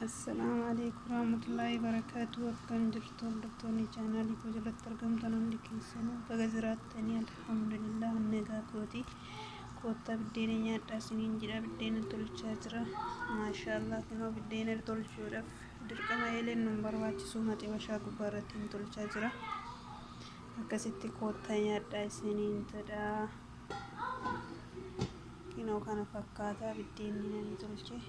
Assalamu alaikum warahmatullahi wabarakatuh. Akkam jirtu hordoftoonni chaanaalii koo jalatti argamtan hundi keessanuu baga jiraattanii alhamdulillah nagaa kooti. Koottaa biddeena nyaadhaa isiniin jedha. Biddeena tolchaa jira. Maashaallah kunoo biddeena tolchuudhaaf dirqama eeleen nun barbaachisu maxi bashaa gubbaa irratti hin tolchaa jira. Akkasitti koottaa nyaadhaa isiniin jedha. Kunoo kana fakkaataa biddeenni nani tolche.